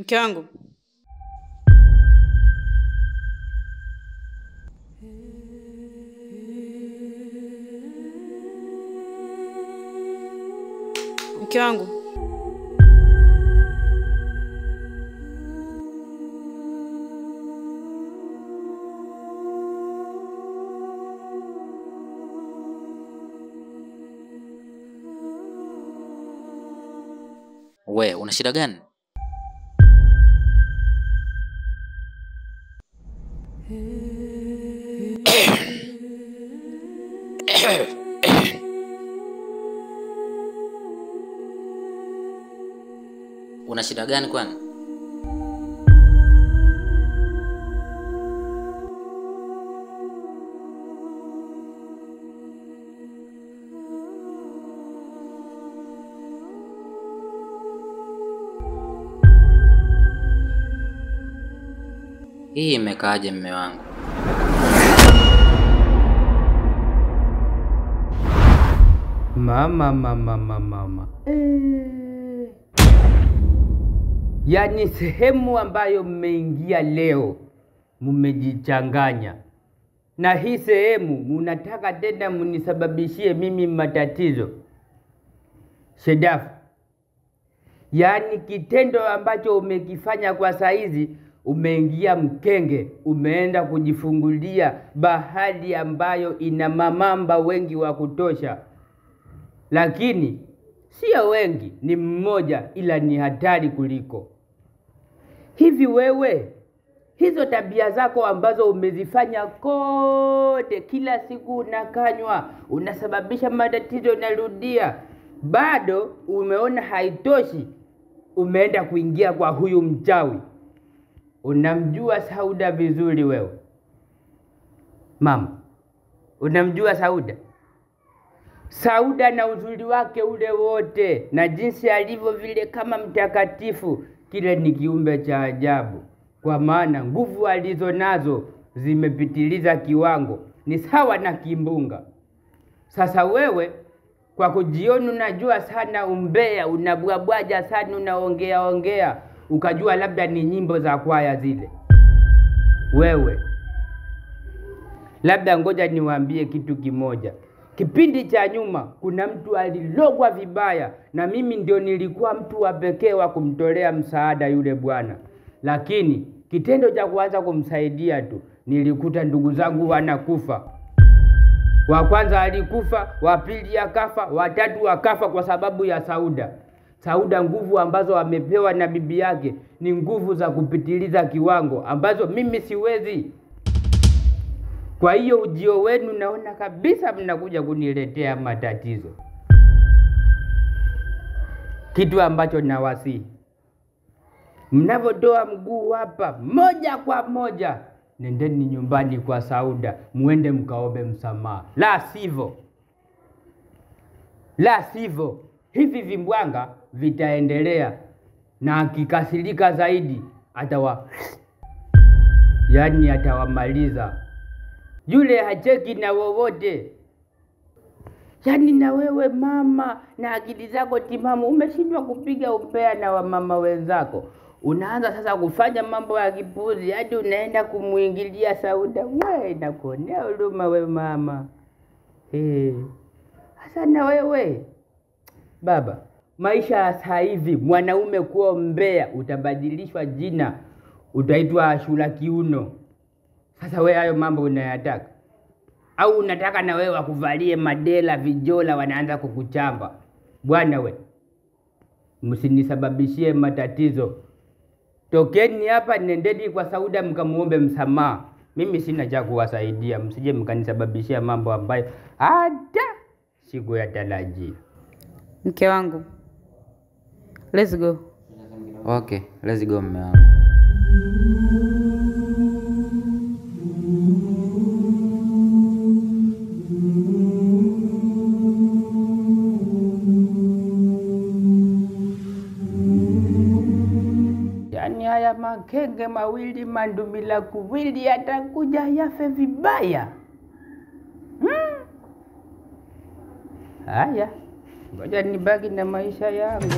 Mke wangu. Mke wangu. We, una shida gani? Una shida gani kwani? Hii imekaaje mume wangu? Mama. Yaani sehemu ambayo mmeingia leo mmejichanganya. Na hii sehemu munataka tena munisababishie mimi matatizo. Shedafu. Yaani kitendo ambacho umekifanya kwa saizi, umeingia mkenge, umeenda kujifungulia bahari ambayo ina mamamba wengi wa kutosha. Lakini sio wengi, ni mmoja, ila ni hatari kuliko. Hivi wewe, hizo tabia zako ambazo umezifanya kote, kila siku unakanywa, unasababisha matatizo, unarudia, bado umeona haitoshi, umeenda kuingia kwa huyu mchawi. Unamjua Sauda vizuri wewe? Mama, unamjua Sauda? Sauda na uzuri wake ule wote na jinsi alivyo vile kama mtakatifu, kile ni kiumbe cha ajabu. Kwa maana nguvu alizo nazo zimepitiliza kiwango, ni sawa na kimbunga. Sasa wewe kwa kujiona unajua sana umbea, unabwabwaja sana, unaongea, ukajua labda ni nyimbo za kwaya zile. Wewe labda ngoja niwaambie kitu kimoja. Kipindi cha nyuma kuna mtu alilogwa vibaya, na mimi ndio nilikuwa mtu wa pekee wa kumtolea msaada yule bwana. Lakini kitendo cha kuanza kumsaidia tu, nilikuta ndugu zangu wanakufa. Wa kwanza alikufa, wa pili akafa, wa tatu akafa kwa sababu ya Sauda. Sauda nguvu ambazo amepewa na bibi yake ni nguvu za kupitiliza kiwango ambazo mimi siwezi. Kwa hiyo ujio wenu naona kabisa mnakuja kuniletea matatizo. Kitu ambacho nawasihi, mnapotoa mguu hapa moja kwa moja, nendeni nyumbani kwa Sauda, muende mkaombe msamaha. La sivyo hivi vimbwanga vitaendelea, na akikasirika zaidi atawamaliza. Yule hacheki na wowote. Yaani na wewe mama na akili zako timamu umeshindwa kupiga umbea na wamama wenzako. Unaanza sasa kufanya mambo ya kipuzi, hadi unaenda kumuingilia Sauda. Wewe nakuonea huruma wewe mama. Sasa na wewe baba, maisha ya sasa hivi mwanaume kuwa mbea utabadilishwa jina, utaitwa Ashura Kiuno. Sasa wewe hayo mambo unayataka? Au unataka na wewe wakuvalie madela vijola wanaanza kukuchamba? Bwana we, msinisababishie matatizo. Tokeni hapa, nendeni kwa Sauda mkamuombe msamaha. Mimi sina cha kuwasaidia, msije mkanisababishia mambo ambayo hata siku ya tarajia. Mke wangu. Let's go. Okay, let's go mume wangu. Yaani haya makenge mawili mandumila kuwili yatakuja yafe vibaya. Haya, ngoja nibaki na maisha yangu.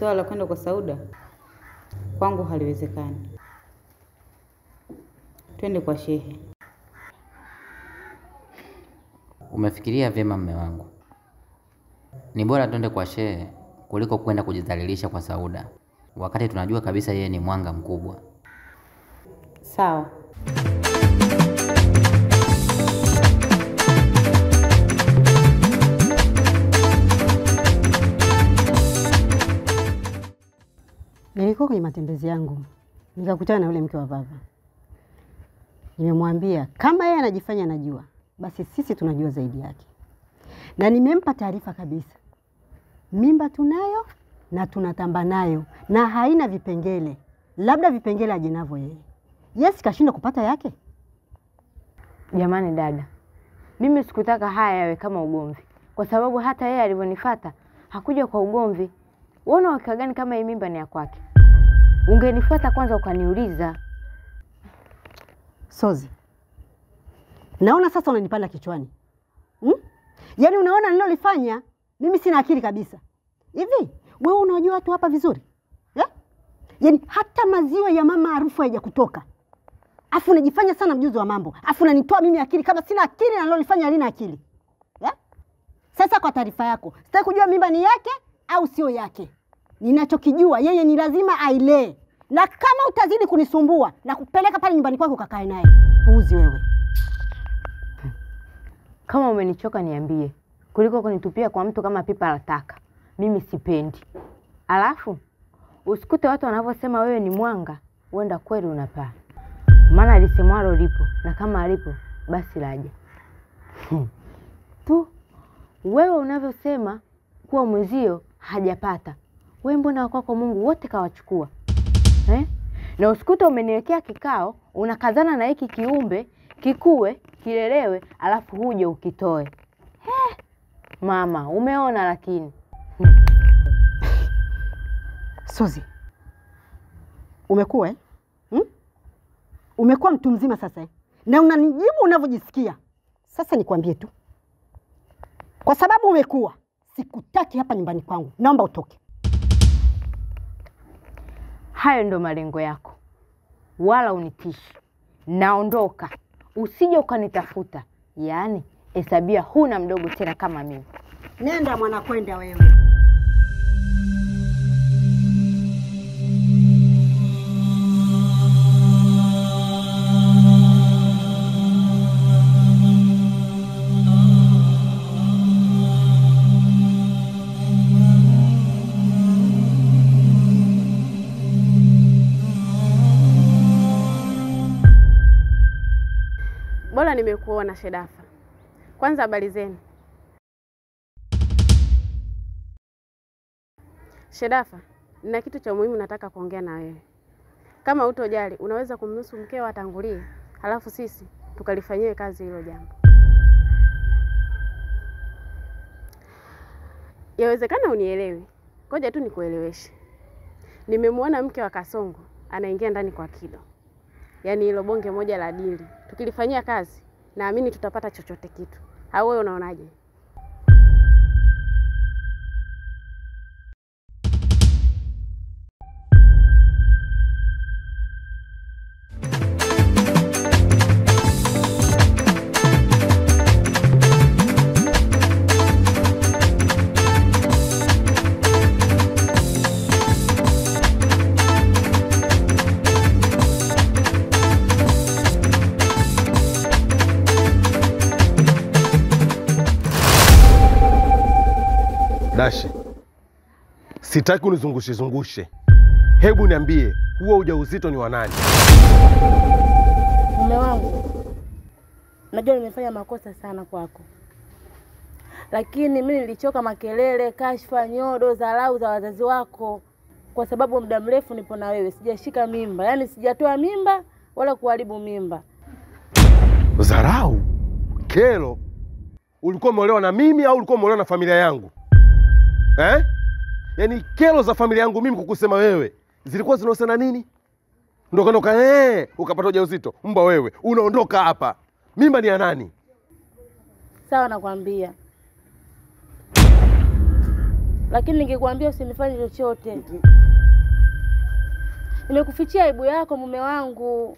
swala la kwenda kwa Sauda kwangu haliwezekani. Twende kwa shehe. Umefikiria vyema mme wangu. Ni bora twende kwa shehe kuliko kwenda kujidhalilisha kwa Sauda, wakati tunajua kabisa yeye ni mwanga mkubwa. Sawa. Nilikuwa kwenye matembezi yangu, nikakutana na yule mke wa baba. Nimemwambia kama yeye anajifanya anajua, basi sisi tunajua zaidi yake. Na nimempa taarifa kabisa. Mimba tunayo na tunatamba nayo na haina vipengele. Labda vipengele aje navyo yeye. Yes, kashinda kupata yake. Jamani dada, mimi sikutaka haya yawe kama ugomvi, kwa sababu hata yeye alivyonifuata hakuja kwa ugomvi. Uona wakati gani kama hii mimba ni ya kwake? Ungenifuata kwanza ukaniuliza. Sozi, naona sasa unanipanda kichwani. Yaani unaona nilolifanya mimi sina akili kabisa. Hivi wewe unajua watu hapa vizuri? Yaani hata maziwa ya mama harufu haija kutoka. Afu unajifanya sana mjuzi wa mambo. Afu unanitoa mimi akili kama sina akili na nilolifanya halina akili. Sasa kwa taarifa yako, sitaki kujua mimba ni yake au sio yake. Ninachokijua yeye ni lazima ailee. Na kama utazidi kunisumbua na kupeleka pale nyumbani kwako ukakae naye. Puuzi wewe. Kama umenichoka niambie, kuliko kunitupia kwa mtu kama pipa la taka. Mimi sipendi. Alafu usikute watu wanavyosema wewe ni mwanga, uenda kweli unapaa. Maana alisemwalo lipo, na kama alipo basi laje. Tu wewe unavyosema kuwa mwezio hajapata, wewe mbona wako Mungu wote kawachukua? Na usikute umeniwekea kikao, unakazana na hiki kiumbe kikue, kilelewe, alafu huje ukitoe. Mama, umeona lakini. Sozi, umekuwa umekuwa mtu mzima sasa na unanijibu unavyojisikia. Sasa nikwambie tu, kwa sababu umekuwa, sikutaki hapa nyumbani kwangu, naomba utoke. Hayo ndo malengo yako, wala unitishi. Naondoka, usije ukanitafuta. Yaani hesabia huna mdogo tena kama mimi. Nenda mwana, kwenda wewe. Bora nimekuona Shedafa. Kwanza habari zenu? Shedafa, nina kitu cha muhimu nataka kuongea na wewe. Kama hutojali, unaweza kumruhusu mkeo atangulie, halafu sisi tukalifanyie kazi hilo jambo. Yawezekana unielewi. Ngoja tu nikueleweshe. Nimemwona mke wa Kasongo anaingia ndani kwa Kido. Yaani hilo bonge moja la dili. Tukilifanyia kazi, naamini tutapata chochote kitu. Au wewe unaonaje? Dashi, sitaki unizungushe. Hebu niambie, huo ujauzito ni wa nani? Mume wangu, najua nimefanya makosa sana kwako. Lakini mimi nilichoka makelele, kashfa, nyodo, dharau za wazazi wako. Kwa sababu muda mrefu nipo na wewe, sijashika mimba. Yaani sijatoa mimba wala kuharibu mimba. Dharau? Kero? Ulikuwa umeolewa na mimi au ulikuwa umeolewa na familia yangu? Yaani kero za familia yangu mimi kukusema wewe zilikuwa zinahusiana nini? Ndoka ukapata ujauzito. Mba wewe, unaondoka hapa. Mimba ni ya nani? Sawa nakwambia. lakini ningekwambia usinifanye chochote. Nimekufichia aibu yako mume wangu.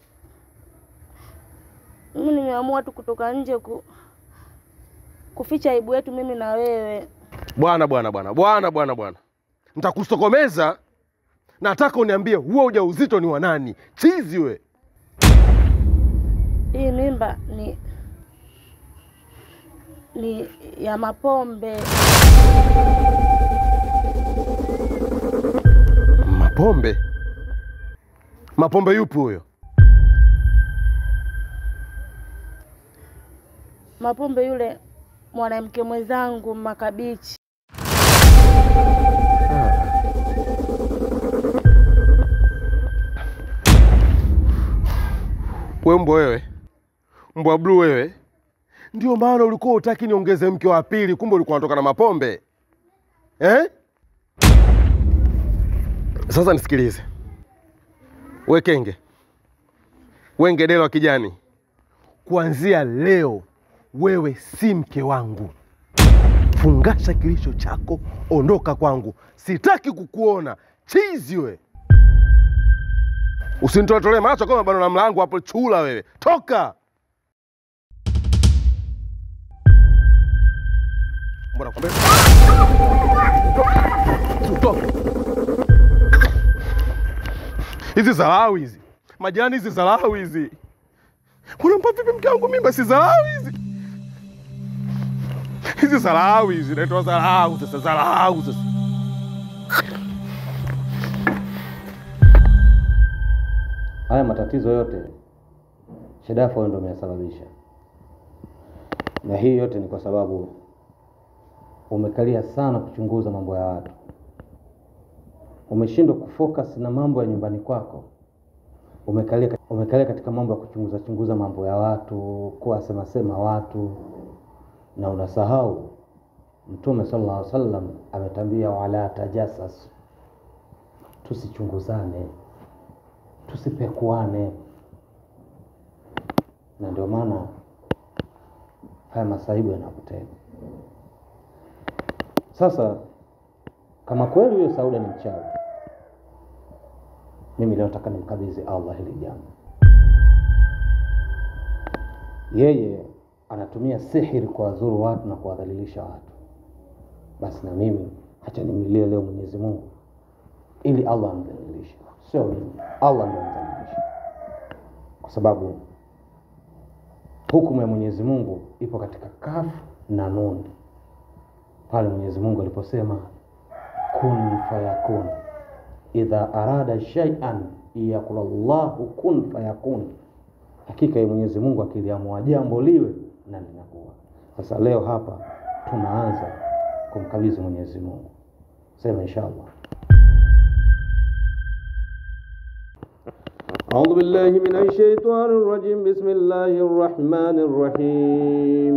Mimi nimeamua tu kutoka nje kuficha aibu yetu mimi na wewe. Bwana. Nitakusokomeza. Nataka uniambie huo ujauzito ni wa nani? Chizi we. Hii mimba ni ya Mapombe. Mapombe? Mapombe yupi huyo? Mapombe yule mwanamke mwenzangu Makabichi. We mbwa wewe. Mbwa blue wewe. Ndio maana ulikuwa hutaki niongeze mke wa pili, kumbe ulikuwa unatoka na Mapombe. Sasa nisikilize. We kenge. We ngedelo wa kijani. Kuanzia leo wewe si mke wangu. Fungasha kilisho chako, ondoka kwangu. Sitaki kukuona. Chizi we. Usinitolee macho kama bado na mlango hapo chula wewe. Toka. Mbona kumbe? Toka. Hizi zarau hizi. Majani hizi zarau hizi. Unampa vipi mke wangu mimba? Si zarau hizi. Hizi zarau hizi, naitwa zarau sasa. Haya matatizo yote Shedafo ndio amesababisha. Na hii yote ni kwa sababu umekalia sana kuchunguza mambo ya watu. Umeshindwa kufocus na mambo ya nyumbani kwako. Umekalia katika mambo ya kuchunguza mambo ya watu, kuwasema watu, na unasahau Mtume sallallahu alaihi wasallam ametambia wala tajassas. Tusichunguzane, tusipekuane. Na ndio maana haya masaibu yanakutega. Sasa kama kweli huyo Sauda ni mchawi, mimi leo nataka nimkabidhi Allah hili jambo. Yeye anatumia sihiri kuwadhuru watu na kuwadhalilisha watu. Basi na mimi acha nimlilie leo Mwenyezi Mungu ili Allah amdhalilishe. Sio mimi, Allah ndiye amdhalilisha. Kwa sababu hukumu ya Mwenyezi Mungu ipo katika Kaf na Nun. Pale Mwenyezi Mungu aliposema kun fayakun, idha arada shay'an yaqulu Allahu kun fayakun. Hakika ya Mwenyezi Mungu akiliamua jambo liwe na linakuwa. Sasa leo hapa tunaanza kumkabidhi Mwenyezi Mungu. Sema inshallah. أعوذ بالله من الشيطان الرجيم. بسم الله الرحمن الرحيم.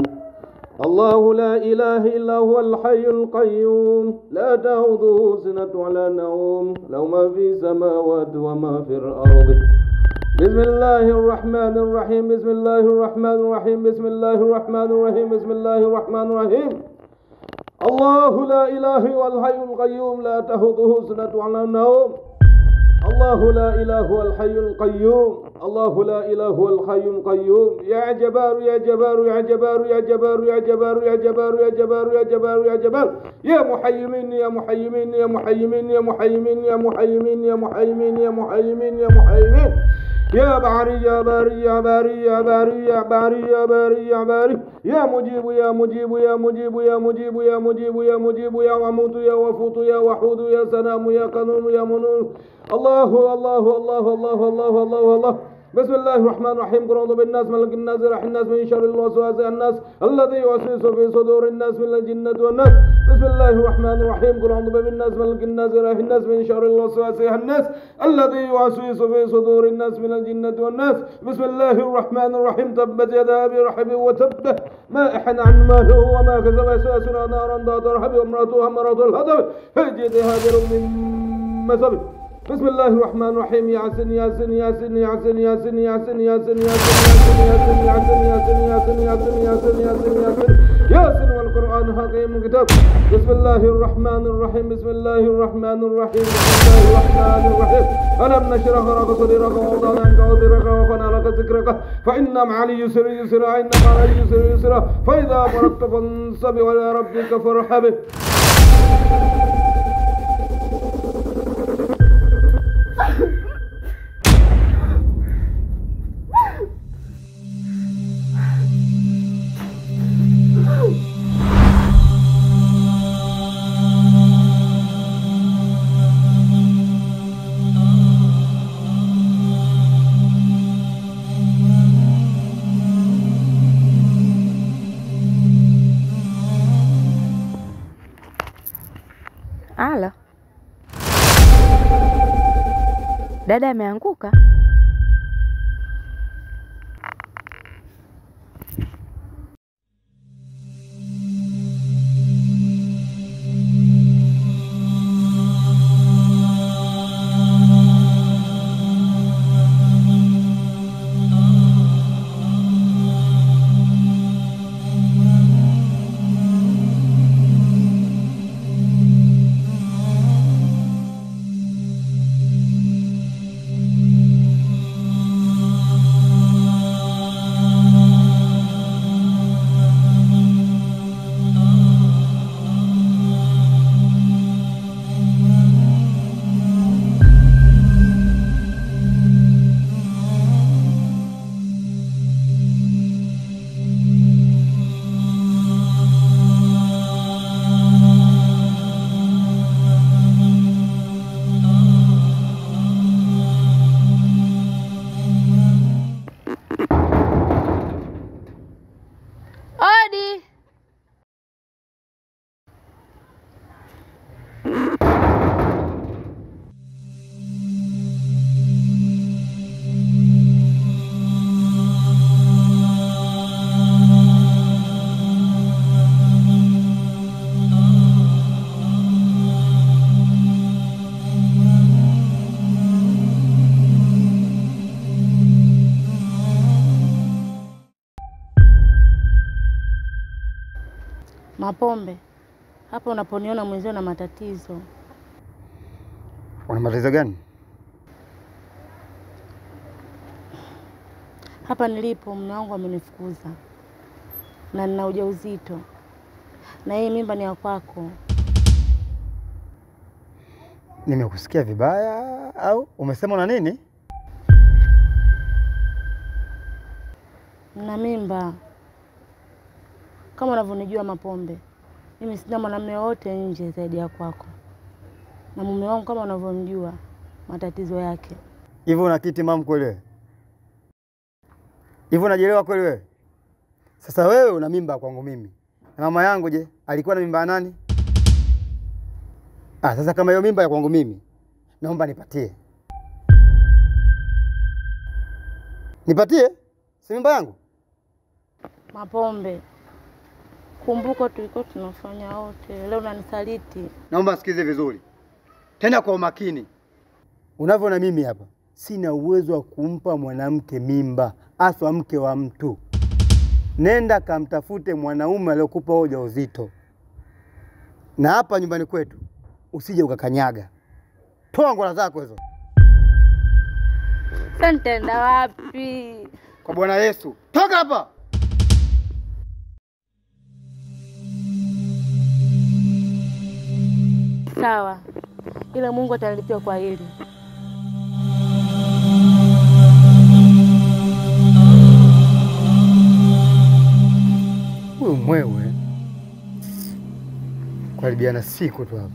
الله لا إله إلا هو الحي القيوم لا تأخذه سنة ولا نوم له ما في السماوات وما في الأرض. بسم الله الرحمن الرحيم. بسم الله الرحمن الرحيم. بسم الله الرحمن الرحيم. بسم الله الرحمن الرحيم. الله لا إله إلا الحي القيوم لا تأخذه سنة ولا نوم. الله لا إله هو الحي القيوم. الله لا إله هو الحي القيوم. يا جبار يا جبار يا جبار يا جبار يا جبار يا جبار يا جبار يا جبار يا جبار يا محيمين يا محيمين يا محيمين يا محيمين يا محيمين يا محيمين يا محيمين يا محيمين يا باري يا باري يا باري يا باري يا باري يا باري يا باري يا مجيب يا مجيب يا مجيب يا مجيب يا مجيب يا مجيب يا وموت يا وفوت يا وحود يا سلام يا قانون يا منون. الله الله الله الله الله الله الله. بسم الله الرحمن الرحيم. قل أعوذ بالناس ملك الناس رح الناس من شر الوسواس الناس الذي يوسوس في صدور الناس من الجنة والناس. بسم الله الرحمن الرحيم. قل أعوذ بالناس ملك الناس رح الناس من شر الوسواس الناس الذي يوسوس في صدور الناس من الجنة والناس. بسم الله الرحمن الرحيم. تبت يدا أبي لهب وتب ما أحن عن ماله وما كسب يسأل نارا ذات لهب وامرأته حمالة الحطب في جيدها حبل من مسد. بسم الله الرحمن الرحيم. ياسين ياسين ياسين ياسين ياسين ياسين ياسين ياسين ياسين ياسين ياسين ياسين ياسين ياسين ياسين ياسين ياسين والقرآن الحكيم كتاب. بسم الله الرحمن الرحيم. بسم الله الرحمن الرحيم. بسم الله الرحمن الرحيم. ألم نشرح لك صدرك ووضعنا عنك وزرك ورفعنا لك ذكرك فإن مع اليسر يسرا إن مع اليسر يسرا فإذا فرغت فانصب وإلى ربك فارحب. Ala, dada ameanguka. Mapombe, hapa unaponiona mwenzio na matatizo. Una matatizo gani? Hapa nilipo mume wangu amenifukuza na nina ujauzito na hii mimba ni ya kwako. Nimekusikia vibaya au umesema una nini? Na mimba. Kama unavyonijua Mapombe, mimi sina mwanamume wote nje zaidi ya kwako. Na mume wangu kama unavyonijua matatizo yake. Hivyo una kiti mamu kweli wewe? Hivyo unajielewa kweli wewe? Sasa wewe una mimba kwangu mimi. Na mama yangu je, alikuwa na mimba ya nani? Sasa kama hiyo mimba ya kwangu mimi, naomba nipatie. Nipatie? Si mimba yangu? Mapombe, kumbuka tulikuwa tunafanya wote. Leo unanisaliti. Naomba sikize vizuri. Tena kwa umakini. Unavyoona mimi hapa, sina uwezo wa kumpa mwanamke mimba, hasa mke wa mtu. Nenda kamtafute mwanaume aliyokupa ujauzito. Na hapa nyumbani kwetu usije ukakanyaga. Toa ngola zako hizo. Sasa nitaenda wapi? Kwa Bwana Yesu. Toka hapa. Sawa. Ila Mungu atalipia kwa hili. Huyu mwewe. Karibiana siku tu hapa.